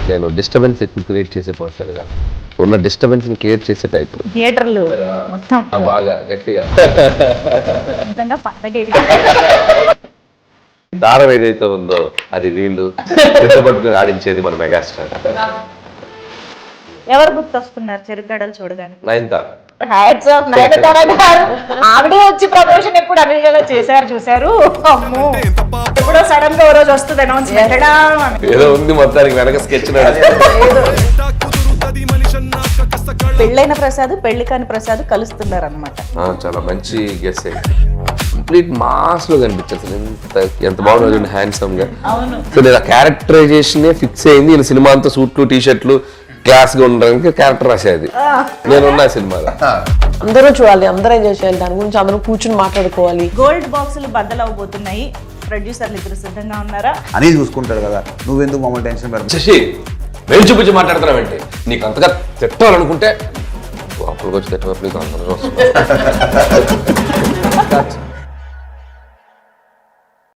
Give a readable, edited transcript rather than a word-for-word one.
నేను డిస్టర్బెన్స్ ఎక్కువ క్రియేట్ చేసే పర్సన్ కాదు, ఉన్న డిస్టర్బెన్స్ ని క్రియేట్ చేసే టైప్. థియేటర్లు మొత్తం బాగా గట్టిగా నిజంగా పండగ దారం ఏదైతే ఉందో అది వీళ్ళు చిత్తపట్టుకుని ఆడించేది మన మెగాస్టార్ ఎవరు గుర్తొస్తున్నారు చెరుగడలు చూడగానే? నయనతార. హ్యాట్స్ ఆఫ్ నయనతార గారు. ఆవిడే వచ్చి ప్రమోషన్ ఎప్పుడు అమెరికాలో చూసారు. అమ్మో, ఎప్పుడో సడన్ గా ఓ రోజు వస్తుంది అనౌన్స్మెంట్. ఏదో ఉంది మొత్తానికి వెనక స్కెచ్. పెళ్ళైన ప్రసాద్ పెళ్లి కాని ప్రసాద్ కలుస్తున్నారు అనమాట. చాలా మంచి గెస్ అయింది. కంప్లీట్ మాస్ లో కనిపించారు. ఎంత బాగుంది హ్యాండ్సమ్ గా. సో నేను క్యారెక్టరైజేషన్ ఫిక్స్ అయింది. నేను సినిమా అంతా సూట్లు టీ షర్ట్లు క్లాస్ గా ఉండడానికి క్యారెక్టర్ రాసేది. నేనున్నా సినిమాలో. అందరూ చూడాలి, అందరూ ఎంజాయ్ చేయాలి, దాని గురించి అందరూ కూర్చుని మాట్లాడుకోవాలి. గోల్డ్ బాక్సులు బద్దలవబోతున్నాయి. ప్రొడ్యూసర్లు ఇద్దరు సిద్ధంగా ఉన్నారా? అని చూసుకుంటాడు కదా, నువ్వెందుకు మమ్మల్ని టెన్షన్ పెడతావు? శశి మేము చూపించి మాట్లాడుతున్నామంటే నీకు అంతగా తిట్టాలనుకుంటే అప్పుడు వచ్చి తిట్టవప్పుడు నీకు అందరూ